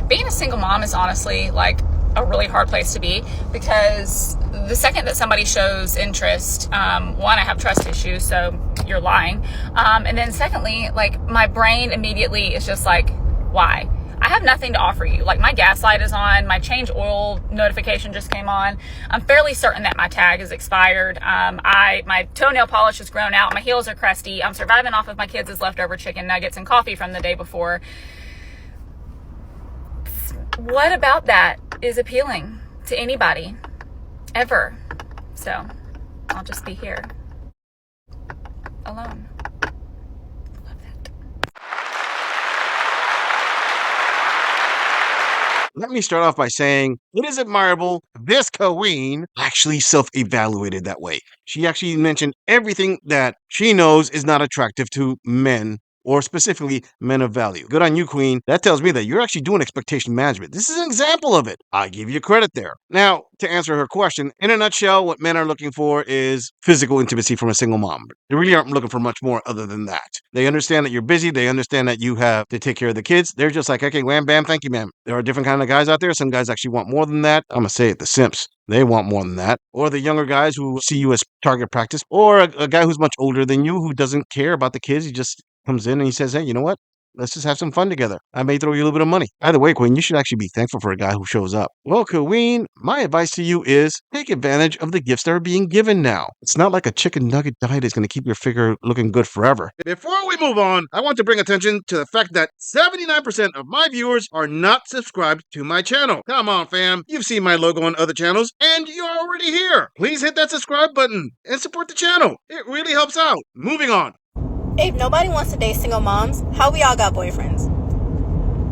being a single mom is honestly like a really hard place to be, because the second that somebody shows interest, one, I have trust issues, so you're lying. And then secondly, like my brain immediately is just like, why? I have nothing to offer you. Like my gas light is on, my change oil notification just came on. I'm fairly certain that my tag is expired. My toenail polish has grown out. My heels are crusty. I'm surviving off of my kids' leftover chicken nuggets and coffee from the day before. What about that is appealing to anybody ever? So I'll just be here alone. Let me start off by saying it is admirable this queen actually self-evaluated that way. She actually mentioned everything that she knows is not attractive to men, or specifically men of value. Good on you, queen. That tells me that you're actually doing expectation management. This is an example of it. I give you credit there. Now, to answer her question, in a nutshell, what men are looking for is physical intimacy from a single mom. They really aren't looking for much more other than that. They understand that you're busy. They understand that you have to take care of the kids. They're just like, okay, wham, bam, thank you, ma'am. There are different kind of guys out there. Some guys actually want more than that. I'm going to say it, the simps. They want more than that. Or the younger guys who see you as target practice. Or a guy who's much older than you who doesn't care about the kids. He just comes in and he says, hey, you know what? Let's just have some fun together. I may throw you a little bit of money. By the way, Queen, you should actually be thankful for a guy who shows up. Well, Queen, my advice to you is take advantage of the gifts that are being given now. It's not like a chicken nugget diet is going to keep your figure looking good forever. Before we move on, I want to bring attention to the fact that 79% of my viewers are not subscribed to my channel. Come on, fam. You've seen my logo on other channels, and you're already here. Please hit that subscribe button and support the channel. It really helps out. Moving on. If nobody wants to date single moms, how we all got boyfriends?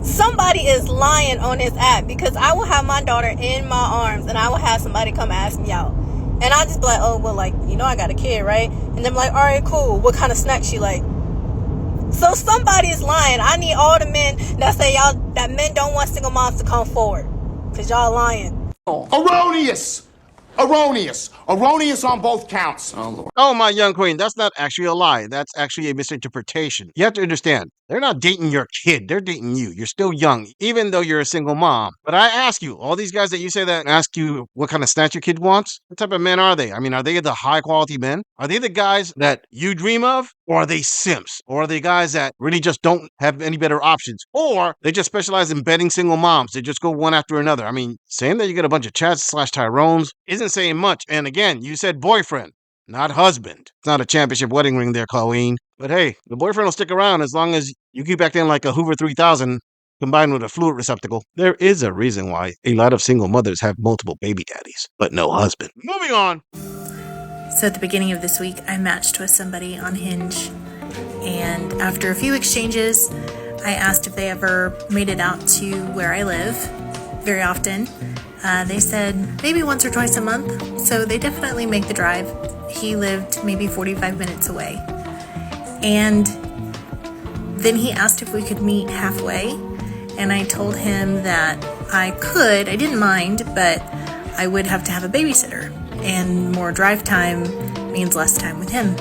Somebody is lying on this app, because I will have my daughter in my arms and I will have somebody come ask me out. And I just be like, oh, well, like, you know, I got a kid, right? And they're like, all right, cool. What kind of snacks you like? So somebody is lying. I need all the men that say that men don't want single moms to come forward, because y'all lying. Erroneous! Erroneous! Erroneous on both counts. Oh, Lord. Oh, my young queen, that's not actually a lie. That's actually a misinterpretation. You have to understand, they're not dating your kid. They're dating you. You're still young, even though you're a single mom. But I ask you, all these guys that you say that ask you what kind of snacks your kid wants, what type of men are they? I mean, are they the high-quality men? Are they the guys that you dream of? Or are they simps? Or are they guys that really just don't have any better options? Or they just specialize in betting single moms. They just go one after another. I mean, saying that you get a bunch of Chads/Tyrones isn't saying much. And again, you said boyfriend, not husband. It's not a championship wedding ring there, Colleen. But hey, the boyfriend will stick around as long as you keep acting like a Hoover 3000 combined with a fluid receptacle. There is a reason why a lot of single mothers have multiple baby daddies, but no husband. Moving on. So at the beginning of this week, I matched with somebody on Hinge. And after a few exchanges, I asked if they ever made it out to where I live. Very often. They said maybe once or twice a month. So they definitely make the drive. He lived maybe 45 minutes away. And then he asked if we could meet halfway. And I told him that I could. I didn't mind, but I would have to have a babysitter. And more drive time means less time with him.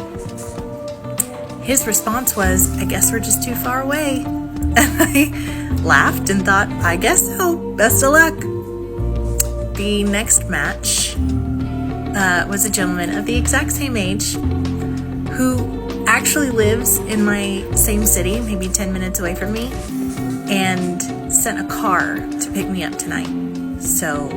His response was, I guess we're just too far away. And I laughed and thought, I guess so. Best of luck. The next match was a gentleman of the exact same age who actually lives in my same city, maybe 10 minutes away from me, and sent a car to pick me up tonight. So...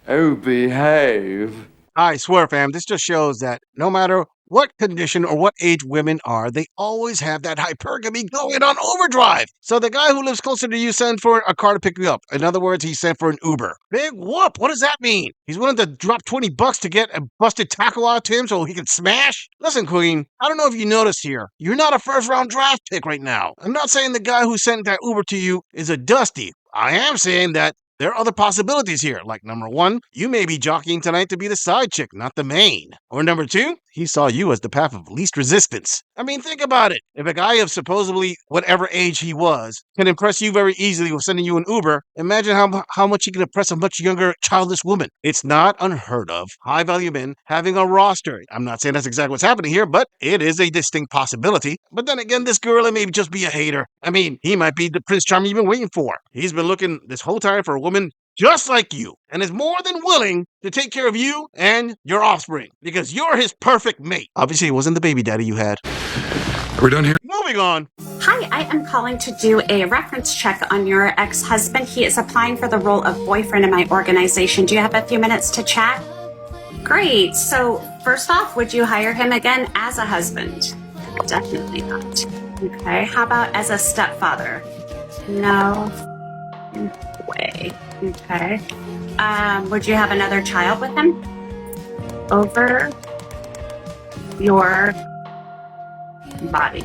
Oh, behave. I swear, fam, this just shows that no matter what condition or what age women are, they always have that hypergamy going on overdrive. So the guy who lives closer to you sent for a car to pick you up. In other words, he sent for an Uber. Big whoop. What does that mean? He's willing to drop $20 to get a busted taco out to him so he can smash? Listen, Queen, I don't know if you noticed here. You're not a first-round draft pick right now. I'm not saying the guy who sent that Uber to you is a dusty. I am saying that there are other possibilities here, like number one, you may be jockeying tonight to be the side chick, not the main. Or number two, he saw you as the path of least resistance. I mean, think about it. If a guy of supposedly whatever age he was can impress you very easily with sending you an Uber, imagine how much he can impress a much younger, childless woman. It's not unheard of high-value men having a roster. I'm not saying that's exactly what's happening here, but it is a distinct possibility. But then again, this girl may just be a hater. I mean, he might be the Prince Charming you've been waiting for. He's been looking this whole time for a woman just like you, and is more than willing to take care of you and your offspring, because you're his perfect mate. Obviously, it wasn't the baby daddy you had. Are we done here? Moving on. Hi, I am calling to do a reference check on your ex-husband. He is applying for the role of boyfriend in my organization. Do you have a few minutes to chat? Great. So first off, would you hire him again as a husband? Definitely not. Okay. How about as a stepfather? No way. Okay. Would you have another child with him? Over your body.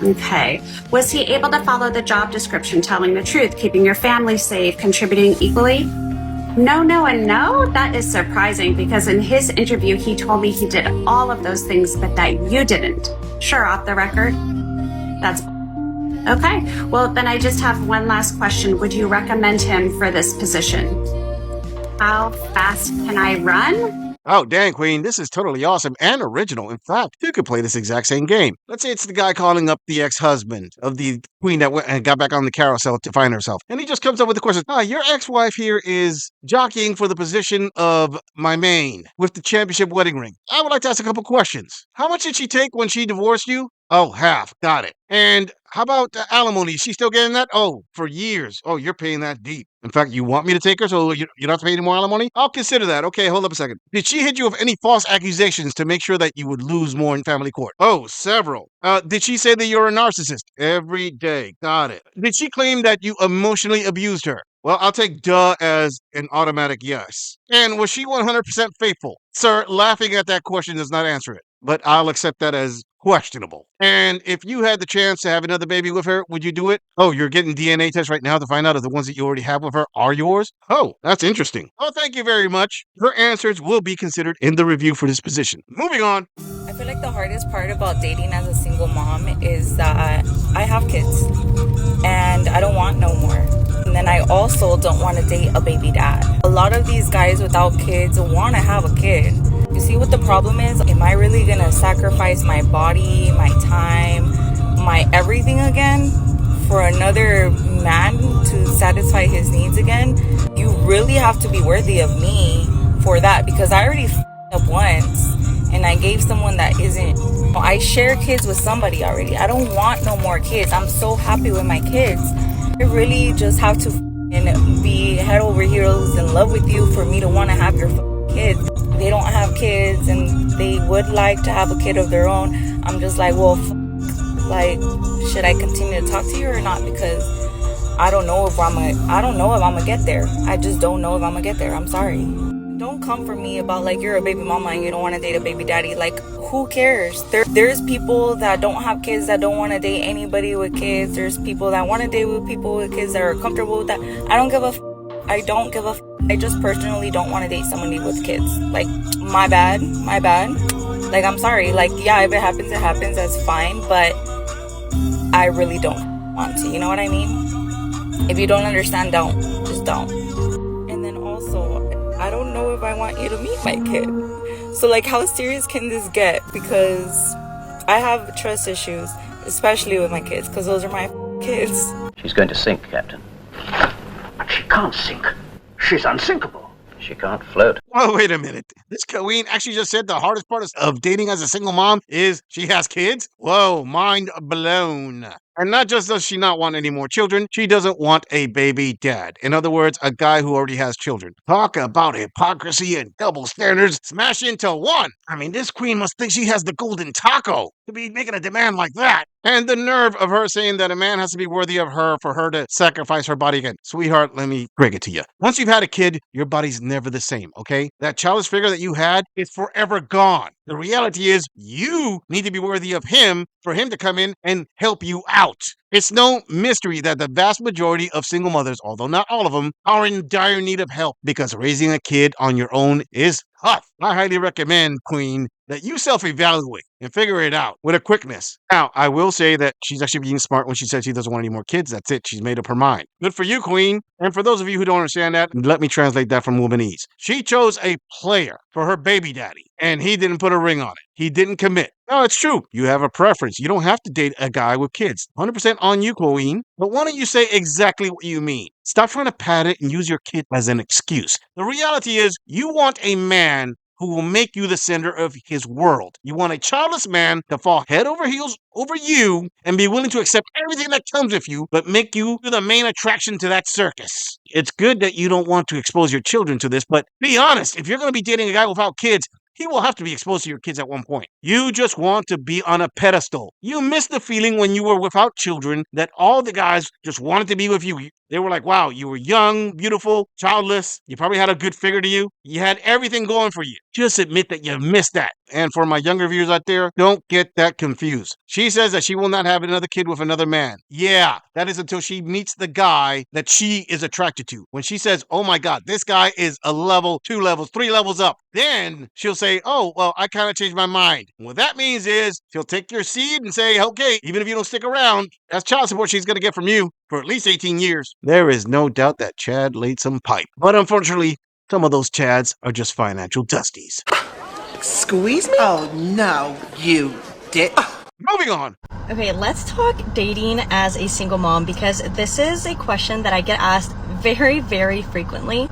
Okay. Was he able to follow the job description, telling the truth, keeping your family safe, contributing equally? No, no, and no? That is surprising because in his interview, he told me he did all of those things, but that you didn't. Sure, off the record. That's okay. Well, then I just have one last question. Would you recommend him for this position? How fast can I run? Oh, dang, Queen, this is totally awesome and original. In fact, you could play this exact same game. Let's say it's the guy calling up the ex-husband of the queen that went and got back on the carousel to find herself. And he just comes up with the question, your ex-wife here is jockeying for the position of my main with the championship wedding ring. I would like to ask a couple questions. How much did she take when she divorced you? Oh, half. Got it. And how about alimony? Is she still getting that? Oh, for years. Oh, you're paying that deep. In fact, you want me to take her so you don't have to pay any more alimony? I'll consider that. Okay, hold up a second. Did she hit you with any false accusations to make sure that you would lose more in family court? Oh, several. Did she say that you're a narcissist? Every day. Got it. Did she claim that you emotionally abused her? Well, I'll take duh as an automatic yes. And was she 100% faithful? Sir, laughing at that question does not answer it, but I'll accept that as questionable. And if you had the chance to have another baby with her, would you do it? Oh, you're getting DNA tests right now to find out if the ones that you already have with her are yours? Oh, that's interesting. Oh, thank you very much. Her answers will be considered in the review for this position. Moving on. I feel like the hardest part about dating as a single mom is that I have kids and I don't want no more. And then I also don't want to date a baby dad. A lot of these guys without kids want to have a kid. You see what the problem is? Am I really going to sacrifice my body, my time, my everything again for another man to satisfy his needs again? You really have to be worthy of me for that, because I already up once and I gave someone that isn't. I share kids with somebody already. I don't want no more kids. I'm so happy with my kids. I really just have to be head over heels in love with you for me to want to have your kids. They don't have kids and they would like to have a kid of their own. I'm just like, well, like, should I continue to talk to you or not? Because I don't know if I'm gonna get there. I just don't know if I'm gonna get there. I'm sorry. Don't come for me about like you're a baby mama and you don't want to date a baby daddy. Like, who cares? There's people that don't have kids that don't want to date anybody with kids. There's people that want to date with people with kids that are comfortable with that. I don't give a I don't give a I just personally don't want to date somebody with kids. Like, my bad. Like, I'm sorry. Like, yeah, if it happens, that's fine. But I really don't want to. You know what I mean? If you don't understand, don't. Just don't. And then also, I don't know if I want you to meet my kid. So, like, how serious can this get? Because I have trust issues, especially with my kids, because those are my kids. She's going to sink, Captain. But she can't sink. She's unsinkable. She can't float. Oh, wait a minute. This queen actually just said the hardest part of dating as a single mom is she has kids? Whoa, mind blown. And not just does she not want any more children, she doesn't want a baby dad. In other words, a guy who already has children. Talk about hypocrisy and double standards smash into one. I mean, this queen must think she has the golden taco to be making a demand like that. And the nerve of her saying that a man has to be worthy of her for her to sacrifice her body again. Sweetheart, let me break it to you. Once you've had a kid, your body's never the same, okay? That childish figure that you had is forever gone. The reality is you need to be worthy of him for him to come in and help you out. It's no mystery that the vast majority of single mothers, although not all of them, are in dire need of help because raising a kid on your own is tough. I highly recommend, Queen, that you self-evaluate and figure it out with a quickness. Now, I will say that she's actually being smart when she said she doesn't want any more kids. That's it. She's made up her mind. Good for you, Queen. And for those of you who don't understand that, let me translate that from Womanese. She chose a player for her baby daddy, and he didn't put a ring on it. He didn't commit. No, it's true. You have a preference. You don't have to date a guy with kids. 100% on you, Queen. But why don't you say exactly what you mean? Stop trying to pad it and use your kid as an excuse. The reality is you want a man who will make you the center of his world. You want a childless man to fall head over heels over you and be willing to accept everything that comes with you, but make you the main attraction to that circus. It's good that you don't want to expose your children to this, but be honest, if you're going to be dating a guy without kids, he will have to be exposed to your kids at one point. You just want to be on a pedestal. You miss the feeling when you were without children that all the guys just wanted to be with you. They were like, wow, you were young, beautiful, childless. You probably had a good figure to you. You had everything going for you. Just admit that you missed that. And for my younger viewers out there, don't get that confused. She says that she will not have another kid with another man. Yeah, that is until she meets the guy that she is attracted to. When she says, oh my God, this guy is a level, 2 levels, 3 levels up, then she'll say, oh, well, I kind of changed my mind. What that means is she'll take your seed and say, okay, even if you don't stick around, that's child support she's going to get from you for at least 18 years. There is no doubt that Chad laid some pipe. But unfortunately, some of those Chads are just financial dusties. Squeeze me? Oh, no, you did. Moving on. Okay, let's talk dating as a single mom, because this is a question that I get asked very, very frequently.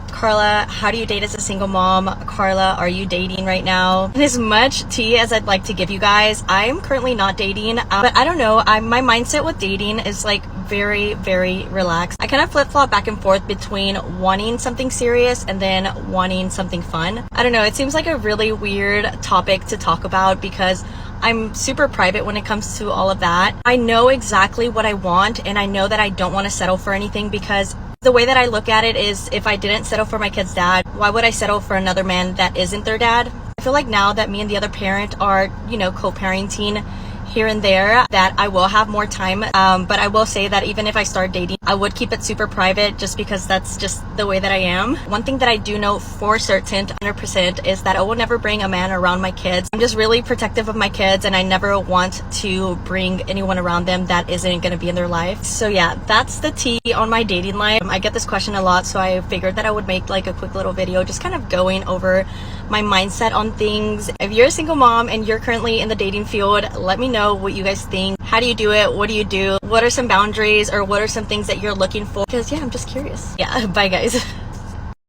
Carla, how do you date as a single mom? Carla, are you dating right now? And as much tea as I'd like to give you guys, I am currently not dating, but I don't know, my mindset with dating is like very, very relaxed. I kind of flip-flop back and forth between wanting something serious and then wanting something fun. I don't know, it seems like a really weird topic to talk about because I'm super private when it comes to all of that. I know exactly what I want, and I know that I don't want to settle for anything, because the way that I look at it is, if I didn't settle for my kid's dad, why would I settle for another man that isn't their dad? I feel like now that me and the other parent are, co-parenting here and there, that I will have more time. But I will say that even if I start dating, I would keep it super private, just because that's just the way that I am. One thing that I do know for certain, 100%, is that I will never bring a man around my kids. I'm just really protective of my kids, and I never want to bring anyone around them that isn't going to be in their life. So yeah, that's the tea on my dating life. I get this question a lot, so I figured that I would make like a quick little video just kind of going over my mindset on things. If you're a single mom and you're currently in the dating field, let me know what you guys think. How do you do it? What do you do? What are some boundaries, or what are some things that you're looking for? Because yeah, I'm just curious. Yeah, bye guys.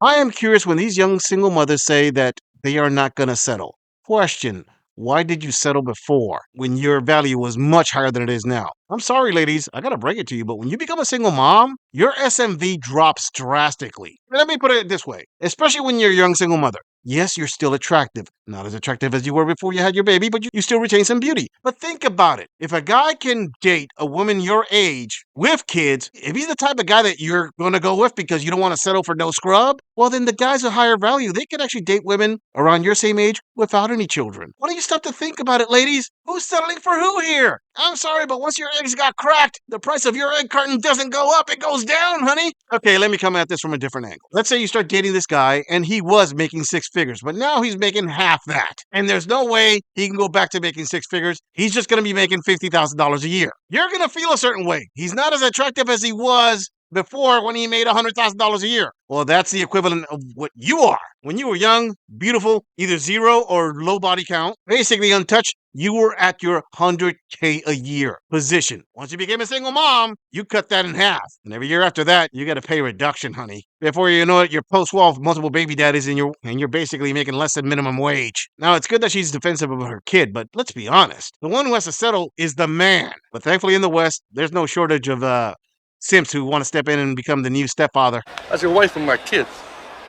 I am curious when these young single mothers say that they are not going to settle. Question: why did you settle before when your value was much higher than it is now? I'm sorry, ladies, I gotta break it to you, but when you become a single mom, your SMV drops drastically. Let me put it this way, especially when you're a young single mother. Yes, you're still attractive. Not as attractive as you were before you had your baby, but you still retain some beauty. But think about it. If a guy can date a woman your age with kids, if he's the type of guy that you're going to go with because you don't want to settle for no scrub, well, then the guys of higher value, they can actually date women around your same age without any children. Why don't you stop to think about it, ladies? Who's settling for who here? I'm sorry, but once your eggs got cracked, the price of your egg carton doesn't go up, it goes down, honey. Okay, let me come at this from a different angle. Let's say you start dating this guy and he was making 6 figures, but now he's making half that. And there's no way he can go back to making 6 figures. He's just going to be making $50,000 a year. You're going to feel a certain way. He's not as attractive as he was before when he made $100,000 a year. Well, that's the equivalent of what you are. When you were young, beautiful, either 0 or low body count, basically untouched, you were at your 100K a year position. Once you became a single mom, you cut that in half. And every year after that, you got to pay reduction, honey. Before you know it, you're post-wall multiple baby daddies and you're basically making less than minimum wage. Now, it's good that she's defensive of her kid, but let's be honest. The one who has to settle is the man. But thankfully in the West, there's no shortage of simps who want to step in and become the new stepfather. That's your wife and my kids.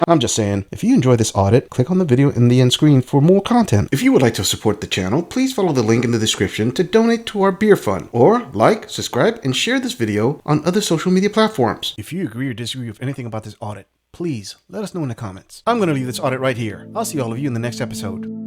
I'm just saying, if you enjoy this audit, click on the video in the end screen for more content. If you would like to support the channel, please follow the link in the description to donate to our beer fund, or like, subscribe, and share this video on other social media platforms. If you agree or disagree with anything about this audit, please let us know in the comments. I'm going to leave this audit right here. I'll see all of you in the next episode.